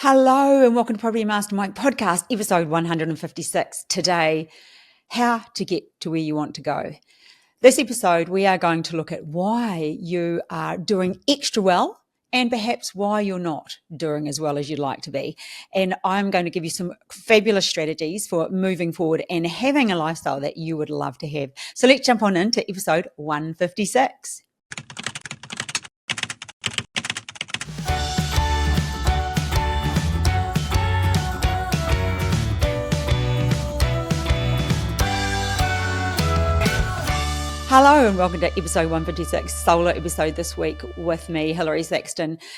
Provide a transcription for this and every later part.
Hello and welcome to Property Mastermind Podcast, episode 156. Today, how to get to where you want to go. This episode, we are going to look at why you are doing extra well and perhaps why you're not doing as well as you'd like to be. And I'm going to give you some fabulous strategies for moving forward and having a lifestyle that you would love to have. So let's jump on into episode 156. Hello and welcome to episode 156, solo episode this week with me, Hilary.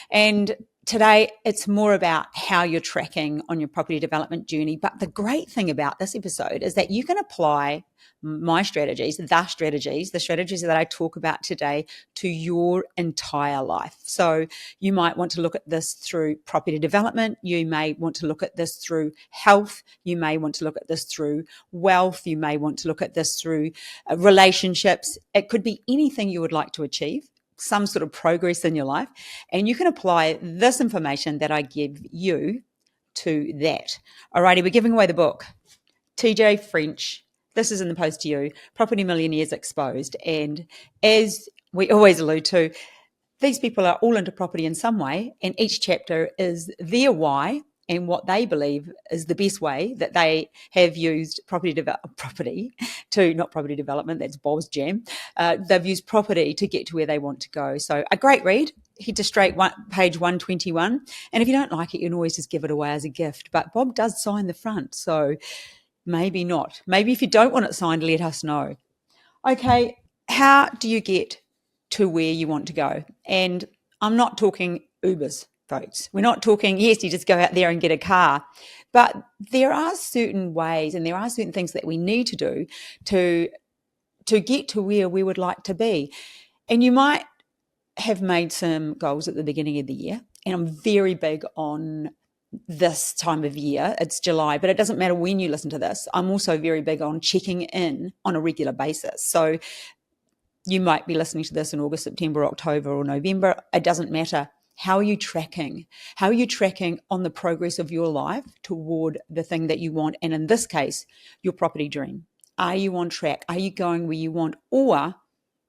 And today it's more about how you're tracking on your property development journey. But the great thing about this episode is that you can apply my strategies, the strategies that I talk about today to your entire life. So you might want to look at this through property development. You may want to look at this through health. You may want to look at this through wealth. You may want to look at this through relationships. It could be anything you would like to achieve, some sort of progress in your life, and you can apply this information that I give you to that. Alrighty, we're giving away the book, TJ French. This is in the post to you, Property Millionaires Exposed. And as we always allude to, these people are all into property in some way, and each chapter is their why and what they believe is the best way that they have used property to, not property development, that's Bob's jam. They've used property to get to where they want to go. So a great read. Head to page 121. And if you don't like it, you can always just give it away as a gift. But Bob does sign the front, so maybe not. Maybe if you don't want it signed, let us know. Okay, how do you get to where you want to go? And I'm not talking Ubers, folks. We're not talking, yes, you just go out there and get a car. But there are certain ways and there are certain things that we need to do to get to where we would like to be. And you might have made some goals at the beginning of the year. And I'm very big on this time of year. It's July, but it doesn't matter when you listen to this. I'm also very big on checking in on a regular basis. So you might be listening to this in August, September, October, or November. It doesn't matter. How are you tracking? How are you tracking on the progress of your life toward the thing that you want? And in this case, your property dream. Are you on track? Are you going where you want? Or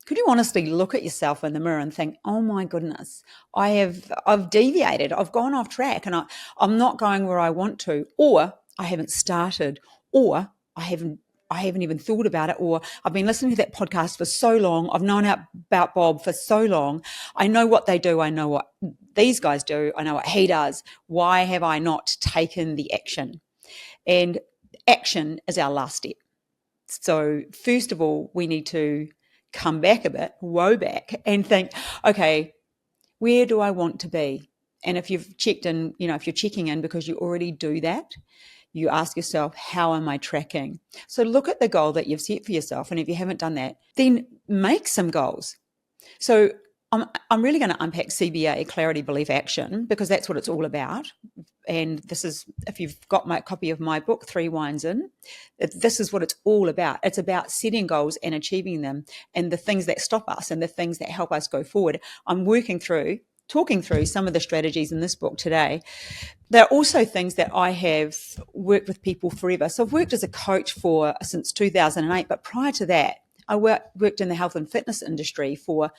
could you honestly look at yourself in the mirror and think, oh my goodness, I've deviated, I've gone off track and I'm not going where I want to, or I haven't started, or I haven't even thought about it, or I've been listening to that podcast for so long, I've known about Bob for so long, I know what they do, I know what these guys do, I know what he does. Why have I not taken the action? And action is our last step. So first of all, we need to come back a bit, woe back, and think, okay, where do I want to be? And if you've checked in, if you're checking in because you already do that, you ask yourself, how am I tracking? So look at the goal that you've set for yourself. And if you haven't done that, then make some goals. So I'm really going to unpack CBA, clarity, belief, action, because that's what it's all about. And this is, if you've got my copy of my book, 3 Wines In, this is what it's all about. It's about setting goals and achieving them, and the things that stop us and the things that help us go forward. I'm talking through some of the strategies in this book today. There are also things that I have worked with people forever. So I've worked as a coach since 2008, but prior to that, I worked in the health and fitness industry for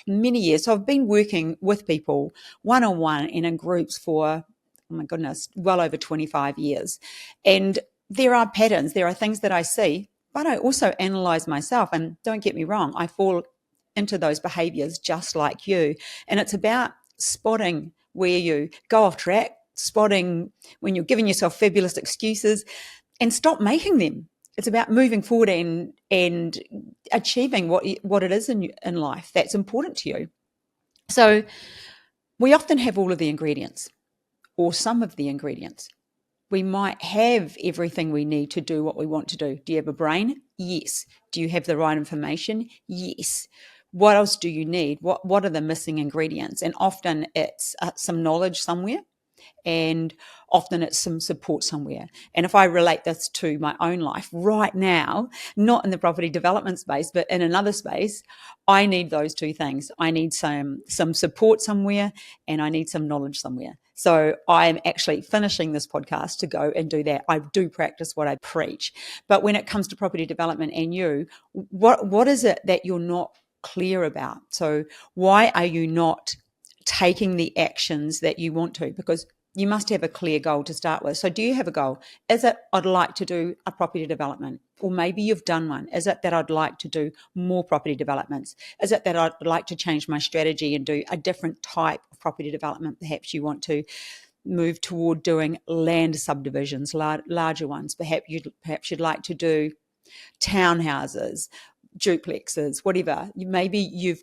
many years. So I've been working with people one-on-one and in groups for, oh my goodness, well over 25 years. And there are patterns, there are things that I see, but I also analyze myself. And don't get me wrong, I fall into those behaviors just like you. And it's about spotting where you go off track, spotting when you're giving yourself fabulous excuses, and stop making them. It's about moving forward and achieving what it is in life that's important to you. So we often have all of the ingredients or some of the ingredients. We might have everything we need to do what we want to do. Do you have a brain? Yes. Do you have the right information? Yes. What else do you need? What are the missing ingredients? And often it's some knowledge somewhere. And often it's some support somewhere. And if I relate this to my own life right now, not in the property development space, but in another space, I need those two things. I need some support somewhere, and I need some knowledge somewhere. So I am actually finishing this podcast to go and do that. I do practice what I preach. But when it comes to property development and you, what is it that you're not clear about? So why are you not taking the actions that you want to? Because you must have a clear goal to start with. So do you have a goal? Is it, I'd like to do a property development? Or maybe you've done one. Is it that I'd like to do more property developments? Is it that I'd like to change my strategy and do a different type of property development? Perhaps you want to move toward doing land subdivisions, larger ones. Perhaps you'd like to do townhouses, duplexes, whatever. Maybe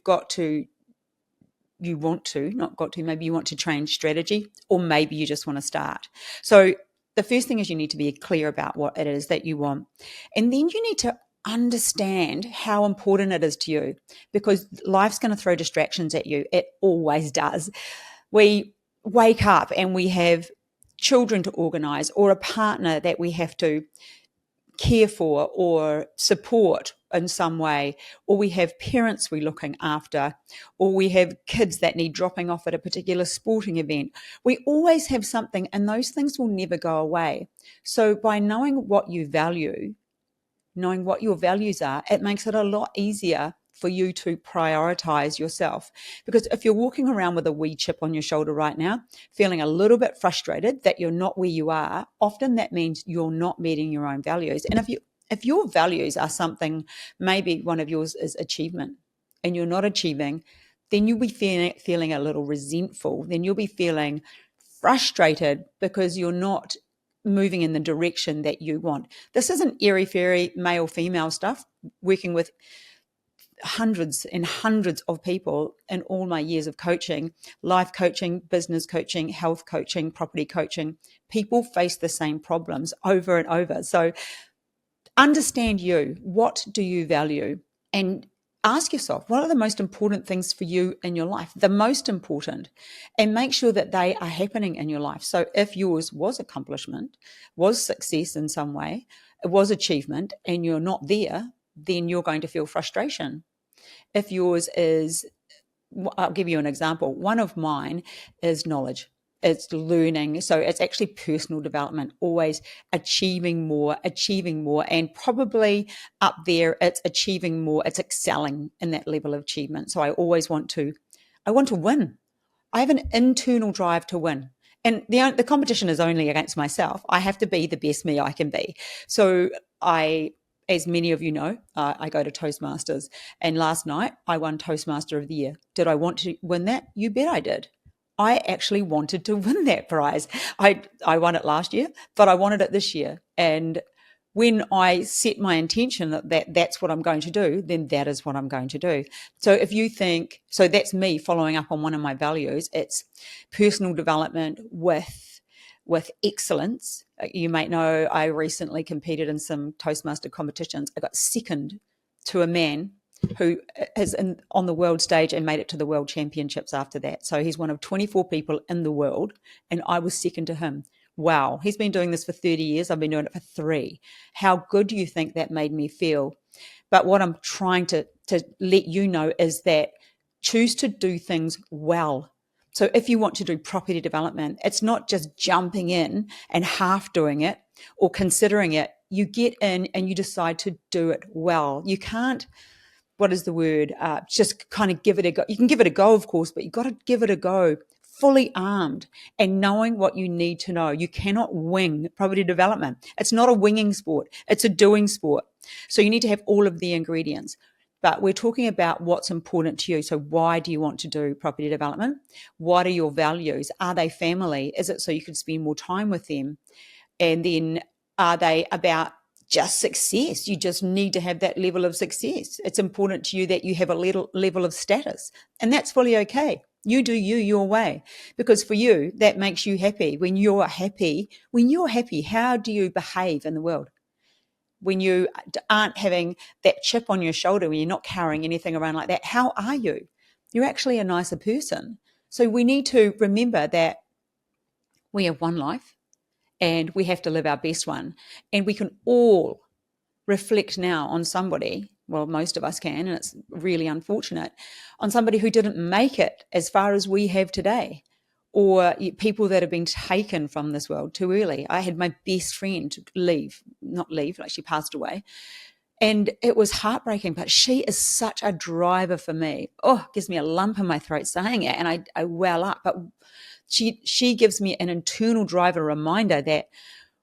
maybe you want to change strategy, or maybe you just want to start. So the first thing is you need to be clear about what it is that you want. And then you need to understand how important it is to you, because life's going to throw distractions at you. It always does. We wake up and we have children to organize, or a partner that we have to care for or support in some way, or we have parents we're looking after, or we have kids that need dropping off at a particular sporting event. We always have something, and those things will never go away. So by knowing what you value, knowing what your values are, it makes it a lot easier for you to prioritize yourself. Because if you're walking around with a wee chip on your shoulder right now, feeling a little bit frustrated that you're not where you are, often that means you're not meeting your own values. And if your values are something, maybe one of yours is achievement, and you're not achieving, then you'll be feeling a little resentful. Then you'll be feeling frustrated because you're not moving in the direction that you want. This isn't airy-fairy male-female stuff. Working with hundreds and hundreds of people in all my years of coaching, life coaching, business coaching, health coaching, property coaching, people face the same problems over and over. So understand you. What do you value? And ask yourself, what are the most important things for you in your life? The most important. And make sure that they are happening in your life. So if yours was accomplishment, was success in some way, it was achievement, and you're not there, then you're going to feel frustration. If yours is, I'll give you an example. One of mine is knowledge. It's learning. So it's actually personal development, always achieving more, and probably up there, it's achieving more. It's excelling in that level of achievement. So I want to win. I have an internal drive to win. And the competition is only against myself. I have to be the best me I can be. So as many of you know, I go to Toastmasters, and last night I won Toastmaster of the Year. Did I want to win that? You bet I did. I actually wanted to win that prize. I won it last year, but I wanted it this year. And when I set my intention that that's what I'm going to do, then that is what I'm going to do. So if you think, so that's me following up on one of my values. It's personal development with excellence. You might know I recently competed in some Toastmaster competitions. I got second to a man who is on the world stage and made it to the world championships after that. So he's one of 24 people in the world, and I was second to him. Wow, he's been doing this for 30 years. I've been doing it for 3. How good do you think that made me feel? But what I'm trying to let you know is that choose to do things well. So if you want to do property development, it's not just jumping in and half doing it or considering it. You get in and you decide to do it well. You can't, what is the word? Just kind of give it a go. You can give it a go, of course, but you've got to give it a go fully armed and knowing what you need to know. You cannot wing property development. It's not a winging sport. It's a doing sport. So you need to have all of the ingredients. But we're talking about what's important to you. So why do you want to do property development? What are your values? Are they family? Is it so you can spend more time with them? And then are they about just success? You just need to have that level of success. It's important to you that you have a little level of status, and that's fully okay. You do you your way, because for you, that makes you happy. When you're happy, how do you behave in the world? When you aren't having that chip on your shoulder, when you're not carrying anything around like that, how are you? You're actually a nicer person. So we need to remember that We have one life and we have to live our best one. And we can all reflect now on somebody, well, most of us can, and it's really unfortunate, on somebody who didn't make it as far as we have today, or people that have been taken from this world too early. I had my best friend not leave, like she passed away. And it was heartbreaking, but she is such a driver for me. Oh, it gives me a lump in my throat saying it, and I well up. But she gives me an internal driver reminder that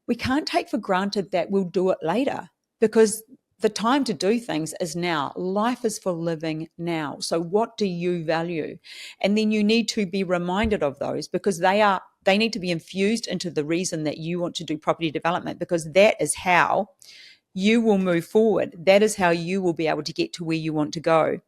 we can't take for granted that we'll do it later, because the time to do things is now. Life is for living now. So what do you value? And then you need to be reminded of those, because they need to be infused into the reason that you want to do property development, because that is how you will move forward. That is how you will be able to get to where you want to go.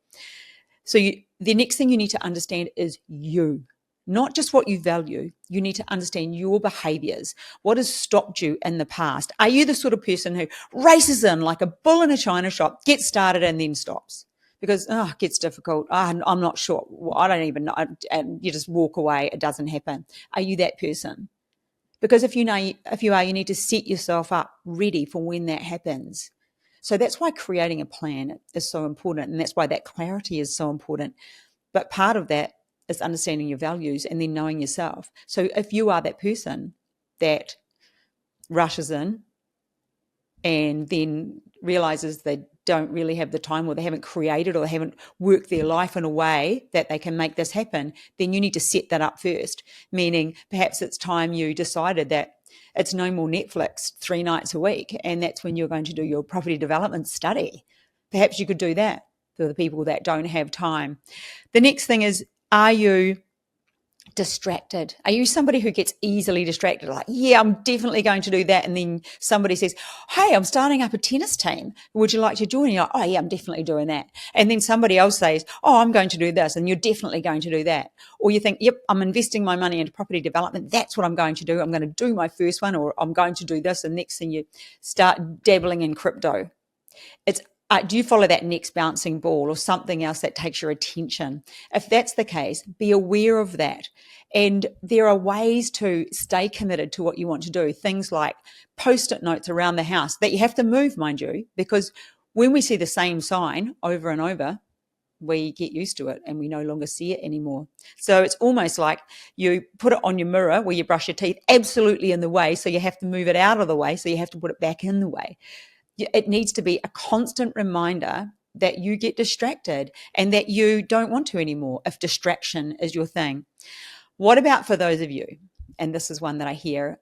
So the next thing you need to understand is you. Not just what you value. You need to understand your behaviors. What has stopped you in the past? Are you the sort of person who races in like a bull in a china shop, gets started and then stops? Because, it gets difficult. I'm not sure. I don't even know. And you just walk away. It doesn't happen. Are you that person? Because if you are, you need to set yourself up ready for when that happens. So that's why creating a plan is so important. And that's why that clarity is so important. But part of that is understanding your values and then knowing yourself. So if you are that person that rushes in and then realizes they don't really have the time, or they haven't created, or they haven't worked their life in a way that they can make this happen, then you need to set that up first. Meaning perhaps it's time you decided that it's no more Netflix 3 nights a week, and that's when you're going to do your property development study. Perhaps you could do that for the people that don't have time. The next thing is, are you distracted? Are you somebody who gets easily distracted? Like, yeah, I'm definitely going to do that. And then somebody says, hey, I'm starting up a tennis team. Would you like to join? You're like, oh yeah, I'm definitely doing that. And then somebody else says, oh, I'm going to do this. And you're definitely going to do that. Or you think, yep, I'm investing my money into property development. That's what I'm going to do. I'm going to do my first one, or I'm going to do this. And next thing you start dabbling in crypto. It's do you follow that next bouncing ball or something else that takes your attention? If that's the case, be aware of that. And there are ways to stay committed to what you want to do. Things like post-it notes around the house that you have to move, mind you, because when we see the same sign over and over, we get used to it and we no longer see it anymore. So it's almost like you put it on your mirror where you brush your teeth, absolutely in the way. So you have to move it out of the way. So you have to put it back in the way. It needs to be a constant reminder that you get distracted and that you don't want to anymore if distraction is your thing. What about for those of you, and this is one that I hear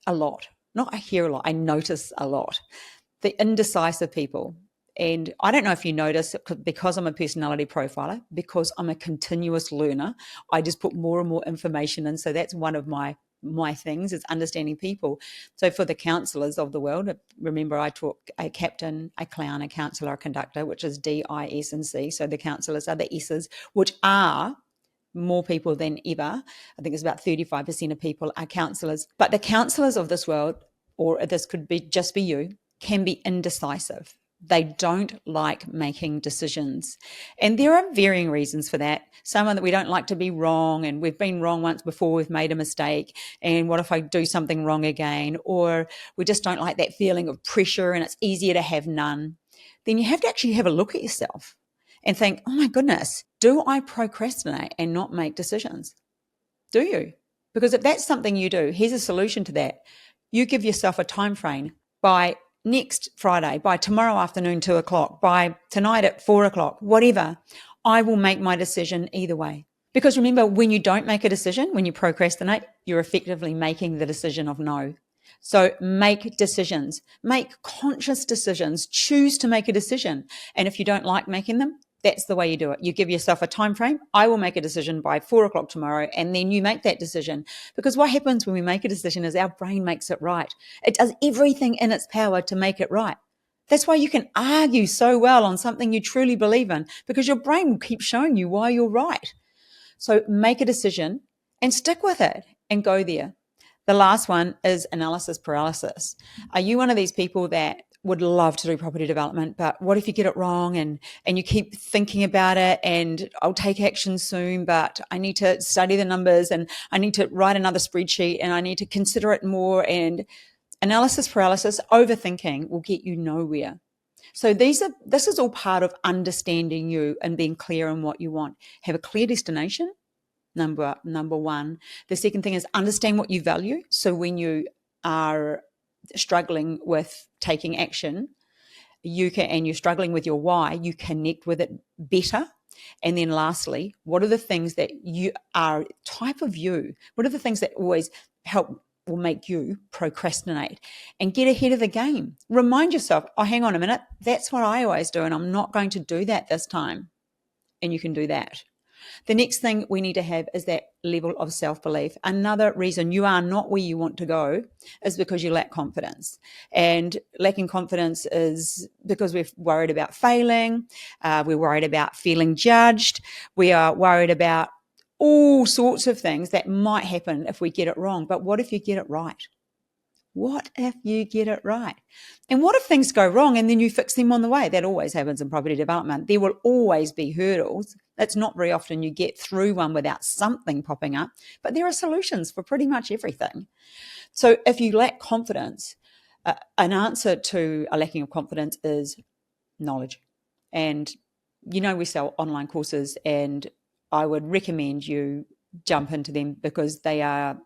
a lot, not I hear a lot, I notice a lot, the indecisive people. And I don't know if you notice, because I'm a personality profiler, because I'm a continuous learner, I just put more and more information in. So that's one of my things, is understanding people. So for the counsellors of the world, remember I taught a captain, a clown, a counsellor, a conductor, which is D, I, S, and C. So the counsellors are the S's, which are more people than ever. I think it's about 35% of people are counsellors. But the counsellors of this world, or this could be just be you, can be indecisive. They don't like making decisions. And there are varying reasons for that. Some are that we don't like to be wrong, and we've been wrong once before, we've made a mistake, and what if I do something wrong again? Or we just don't like that feeling of pressure and it's easier to have none. Then you have to actually have a look at yourself and think, oh my goodness, do I procrastinate and not make decisions? Do you? Because if that's something you do, here's a solution to that. You give yourself a time frame. By next Friday, by tomorrow afternoon, 2:00, by tonight at 4:00, whatever, I will make my decision either way. Because remember, when you don't make a decision, when you procrastinate, you're effectively making the decision of no. So make decisions, make conscious decisions, choose to make a decision. And if you don't like making them, that's the way you do it. You give yourself a time frame. I will make a decision by 4:00 tomorrow, and then you make that decision. Because what happens when we make a decision is our brain makes it right. It does everything in its power to make it right. That's why you can argue so well on something you truly believe in, because your brain will keep showing you why you're right. So make a decision and stick with it and go there. The last one is analysis paralysis. Are you one of these people that would love to do property development, but what if you get it wrong and you keep thinking about it and I'll take action soon, but I need to study the numbers and I need to write another spreadsheet and I need to consider it more, and analysis paralysis, overthinking will get you nowhere. So this is all part of understanding you and being clear on what you want. Have a clear destination, number one. The second thing is understand what you value. So when you are struggling with taking action, and you're struggling with your why, you connect with it better. And then lastly, what are the things that you are type of you? What are the things that always help will make you procrastinate and get ahead of the game? Remind yourself, oh, hang on a minute, that's what I always do, and I'm not going to do that this time. And you can do that. The next thing we need to have is that level of self-belief. Another reason you are not where you want to go is because you lack confidence. And lacking confidence is because we're worried about failing. We're worried about feeling judged. We are worried about all sorts of things that might happen if we get it wrong. But what if you get it right? What if you get it right? And what if things go wrong and then you fix them on the way? That always happens in property development. There will always be hurdles. It's not very often you get through one without something popping up, but there are solutions for pretty much everything. So if you lack confidence, an answer to a lacking of confidence is knowledge. And we sell online courses, and I would recommend you jump into them because they are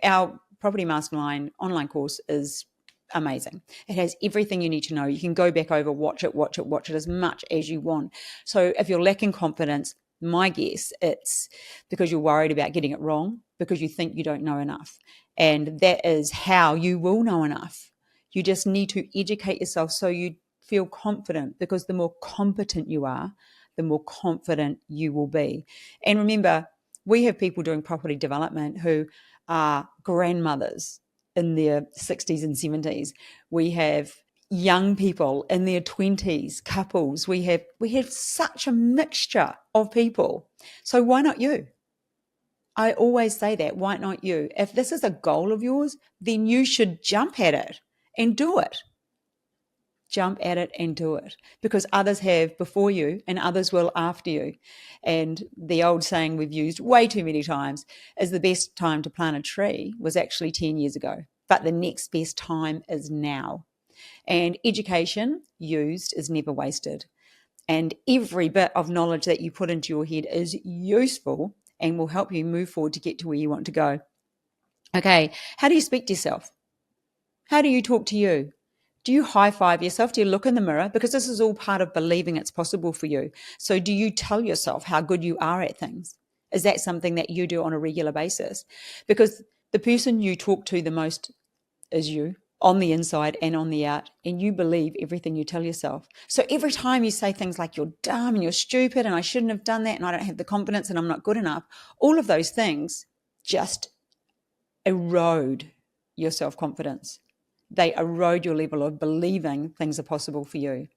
our Property Mastermind online course is amazing. It has everything you need to know. You can go back over, watch it as much as you want. So if you're lacking confidence, my guess, it's because you're worried about getting it wrong, because you think you don't know enough. And that is how you will know enough. You just need to educate yourself so you feel confident, because the more competent you are, the more confident you will be. And remember, we have people doing property development who are grandmothers in their 60s and 70s. We have young people in their 20s, couples. We have such a mixture of people. So why not you? I always say that, why not you? If this is a goal of yours, then you should jump at it and do it. Jump at it and do it, because others have before you and others will after you. And the old saying we've used way too many times is the best time to plant a tree was actually 10 years ago, but the next best time is now. And education used is never wasted. And every bit of knowledge that you put into your head is useful and will help you move forward to get to where you want to go. Okay, how do you speak to yourself? How do you talk to you? Do you high-five yourself? Do you look in the mirror? Because this is all part of believing it's possible for you. So do you tell yourself how good you are at things? Is that something that you do on a regular basis? Because the person you talk to the most is you, on the inside and on the out, and you believe everything you tell yourself. So every time you say things like you're dumb and you're stupid and I shouldn't have done that and I don't have the confidence and I'm not good enough, all of those things just erode your self-confidence. They erode your level of believing things are possible for you.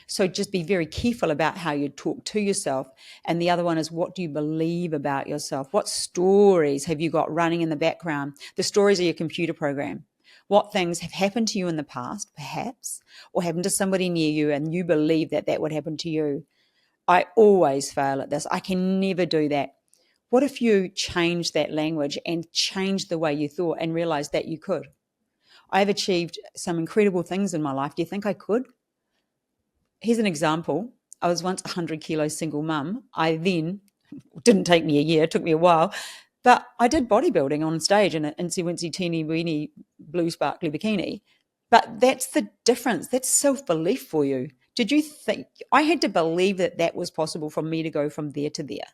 So just be very careful about how you talk to yourself. And the other one is, what do you believe about yourself? What stories have you got running in the background? The stories are your computer program. What things have happened to you in the past, perhaps, or happened to somebody near you, and you believe that that would happen to you. I always fail at this. I can never do that. What if you change that language and change the way you thought and realize that you could? I've achieved some incredible things in my life. Do you think I could? Here's an example. I was once a 100 kilo single mum. It didn't take me a year, it took me a while, but I did bodybuilding on stage in an insy-wincy, teeny-weeny blue sparkly bikini. But that's the difference. That's self-belief for you. Did you think I had to believe that that was possible for me to go from there to there?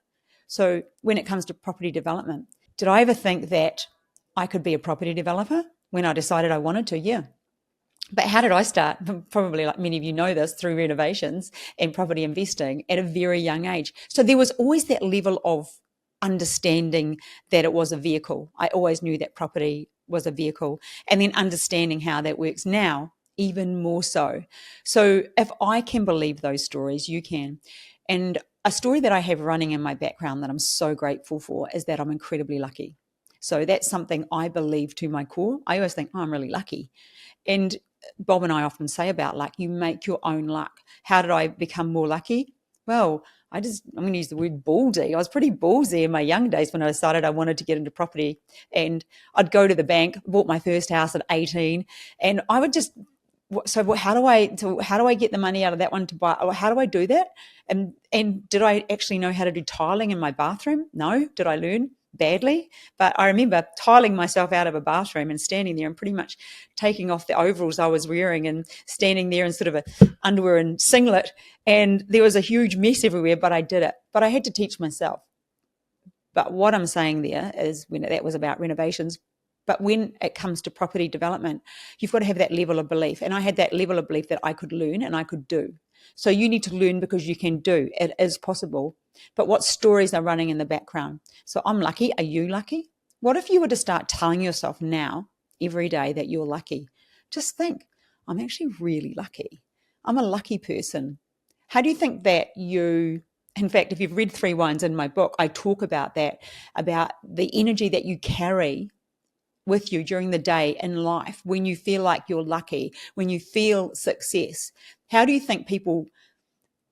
So when it comes to property development, did I ever think that I could be a property developer when I decided I wanted to? Yeah. But how did I start? Probably, like many of you know this, through renovations and property investing at a very young age. So there was always that level of understanding that it was a vehicle. I always knew that property was a vehicle, and then understanding how that works now, even more so. So if I can believe those stories, you can. And a story that I have running in my background that I'm so grateful for is that I'm incredibly lucky. So that's something I believe to my core. I always think, oh, I'm really lucky. And Bob and I often say about luck, you make your own luck. How did I become more lucky? Well, I'm going to use the word ballsy. I was pretty ballsy in my young days when I decided I wanted to get into property. And I'd go to the bank, bought my first house at 18, and I would just, how do I get the money out of that one to buy, or how do I do that? And did I actually know how to do tiling in my bathroom? No. Did I learn? Badly. But I remember tiling myself out of a bathroom and standing there and pretty much taking off the overalls I was wearing and standing there in sort of a underwear and singlet, and there was a huge mess everywhere, but I did it. But I had to teach myself. But what I'm saying there is, when that was about renovations, but when it comes to property development, you've got to have that level of belief. And I had that level of belief that I could learn and I could do. So you need to learn because you can do. It is possible. But what stories are running in the background? So I'm lucky. Are you lucky? What if you were to start telling yourself now, every day, that you're lucky? Just think, I'm actually really lucky. I'm a lucky person. How do you think that in fact, if you've read 3 Wines in my book, I talk about that, about the energy that you carry with you during the day in life when you feel like you're lucky, when you feel success. How do you think people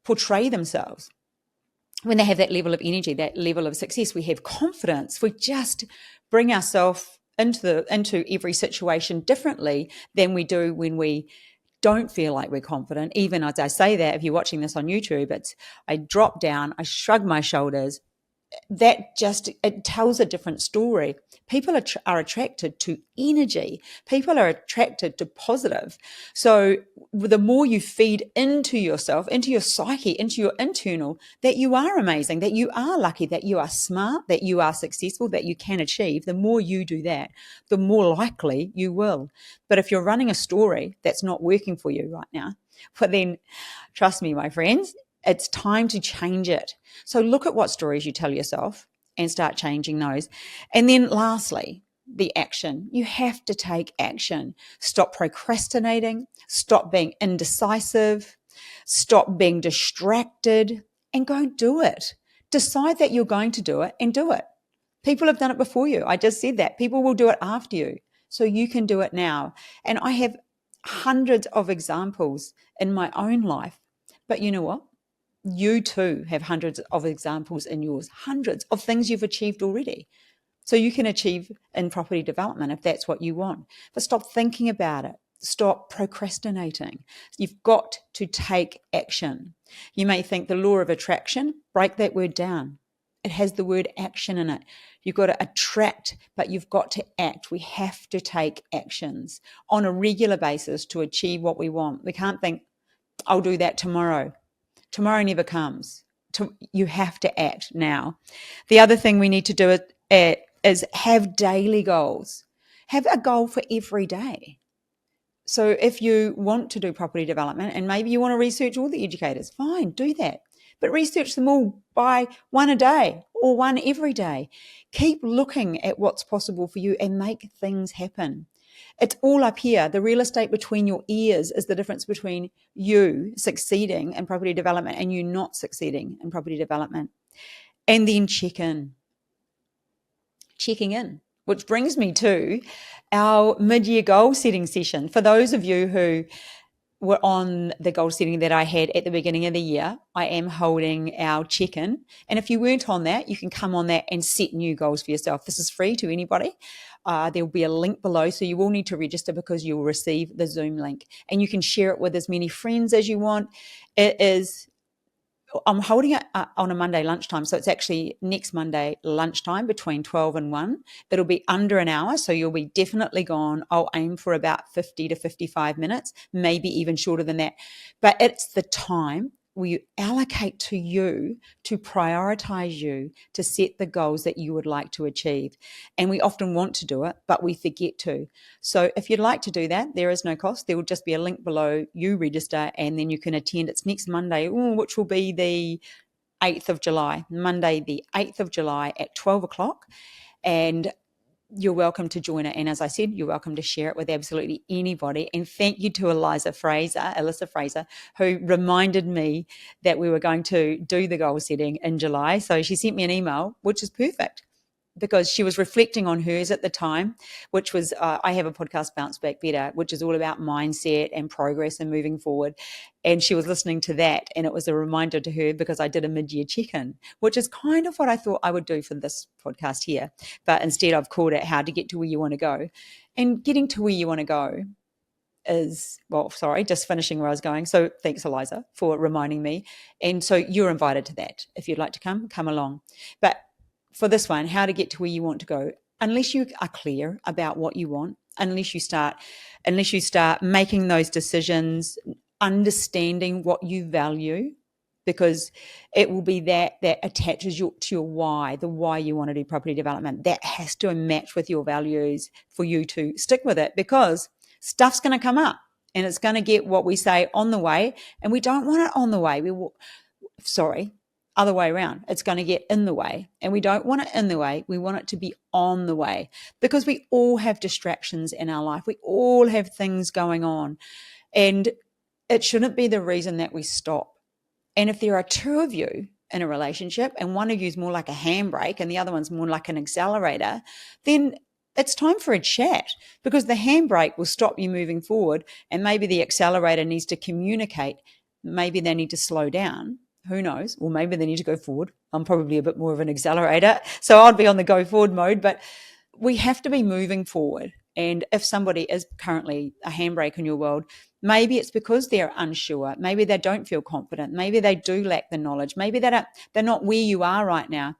portray themselves when they have that level of energy, that level of success? We have confidence. We just bring ourselves into every situation differently than we do when we don't feel like we're confident. Even as I say that, if you're watching this on YouTube, I drop down, I shrug my shoulders. It tells a different story. People are attracted to energy. People are attracted to positive. So the more you feed into yourself, into your psyche, into your internal, that you are amazing, that you are lucky, that you are smart, that you are successful, that you can achieve, the more you do that, the more likely you will. But if you're running a story that's not working for you right now, but then trust me, my friends, it's time to change it. So look at what stories you tell yourself and start changing those. And then lastly, the action. You have to take action. Stop procrastinating. Stop being indecisive. Stop being distracted and go do it. Decide that you're going to do it and do it. People have done it before you. I just said that. People will do it after you. So you can do it now. And I have hundreds of examples in my own life. But you know what? You too have hundreds of examples in yours, hundreds of things you've achieved already. So you can achieve in property development if that's what you want. But stop thinking about it. Stop procrastinating. You've got to take action. You may think the law of attraction, break that word down. It has the word action in it. You've got to attract, but you've got to act. We have to take actions on a regular basis to achieve what we want. We can't think, I'll do that tomorrow. Tomorrow never comes. You have to act now. The other thing we need to do is have daily goals. Have a goal for every day. So if you want to do property development and maybe you want to research all the educators, fine, do that. But research them all by one a day or one every day. Keep looking at what's possible for you and make things happen. It's all up here. The real estate between your ears is the difference between you succeeding in property development and you not succeeding in property development. And then checking in, which brings me to our mid-year goal setting session. For those of you who were on the goal setting that I had at the beginning of the year, I am holding our check-in. And if you weren't on that, you can come on that and set new goals for yourself. This is free to anybody. There will be a link below, so you will need to register because you will receive the Zoom link. And you can share it with as many friends as you want. I'm holding it on a Monday lunchtime, so it's actually next Monday lunchtime between 12 and 1. It'll be under an hour, so you'll be definitely gone. I'll aim for about 50 to 55 minutes, maybe even shorter than that. But it's the time we allocate to you to prioritize you to set the goals that you would like to achieve. And we often want to do it, but we forget to. So if you'd like to do that, there is no cost. There will just be a link below. You register and then you can attend. It's next Monday, which will be the 8th of July, Monday, the 8th of July at 12 o'clock. And you're welcome to join it. And as I said, you're welcome to share it with absolutely anybody. And thank you to Alyssa Fraser, who reminded me that we were going to do the goal setting in July. So she sent me an email, which is perfect. because she was reflecting on hers at the time, which was, I have a podcast, Bounce Back Better, which is all about mindset and progress and moving forward. And she was listening to that, and it was a reminder to her because I did a mid-year check-in, which is kind of what I thought I would do for this podcast here. But instead I've called it How to Get to Where You Want to Go. And getting to where you want to go is, well, sorry, just finishing where I was going. So thanks, Eliza, for reminding me. And so you're invited to that. If you'd like to come along. But for this one, how to get to where you want to go, unless you are clear about what you want, unless you start making those decisions, understanding what you value, because it will be that attaches to your why, the why you want to do property development. That has to match with your values for you to stick with it, because stuff's going to come up and it's going to get, what we say, on the way, and we don't want it on the way. Other way around. It's going to get in the way, and we don't want it in the way. We want it to be on the way, because we all have distractions in our life. We all have things going on, and it shouldn't be the reason that we stop. And if there are two of you in a relationship and one of you is more like a handbrake and the other one's more like an accelerator, then it's time for a chat, because the handbrake will stop you moving forward, and maybe the accelerator needs to communicate. Maybe they need to slow down. Who knows? Or maybe they need to go forward. I'm probably a bit more of an accelerator, so I'd be on the go forward mode, but we have to be moving forward. And if somebody is currently a handbrake in your world, maybe it's because they're unsure. Maybe they don't feel confident. Maybe they do lack the knowledge. Maybe they're not where you are right now.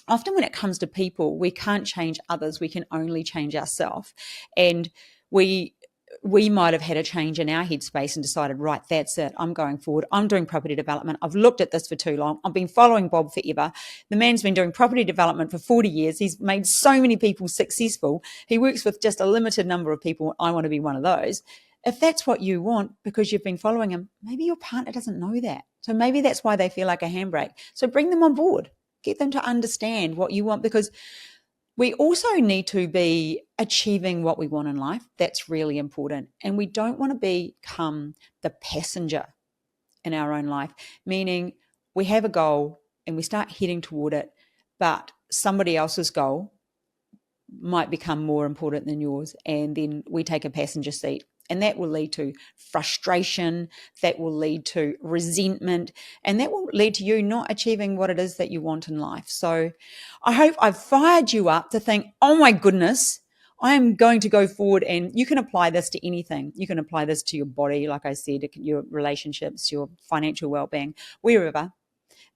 Often when it comes to people, we can't change others. We can only change ourselves. And we might have had a change in our headspace and decided, right, that's it. I'm going forward. I'm doing property development. I've looked at this for too long. I've been following Bob forever. The man's been doing property development for 40 years. He's made so many people successful. He works with just a limited number of people. I want to be one of those. If that's what you want because you've been following him, maybe your partner doesn't know that. So maybe that's why they feel like a handbrake. So bring them on board. Get them to understand what you want, because we also need to be achieving what we want in life. That's really important. And we don't want to become the passenger in our own life, meaning we have a goal and we start heading toward it, but somebody else's goal might become more important than yours, and then we take a passenger seat. And that will lead to frustration, that will lead to resentment, and that will lead to you not achieving what it is that you want in life. So I hope I've fired you up to think, oh my goodness, I am going to go forward. And you can apply this to anything. You can apply this to your body, like I said, your relationships, your financial well-being, wherever.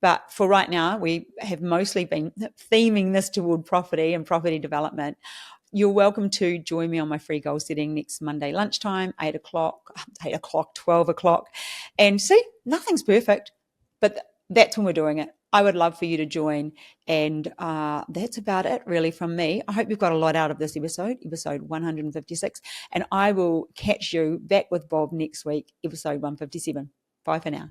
But for right now, we have mostly been theming this toward property and property development. You're welcome to join me on my free goal setting next Monday lunchtime, 8 o'clock, 12 o'clock. And see, nothing's perfect, but that's when we're doing it. I would love for you to join. And that's about it really from me. I hope you've got a lot out of this episode 156. And I will catch you back with Bob next week, episode 157. Bye for now.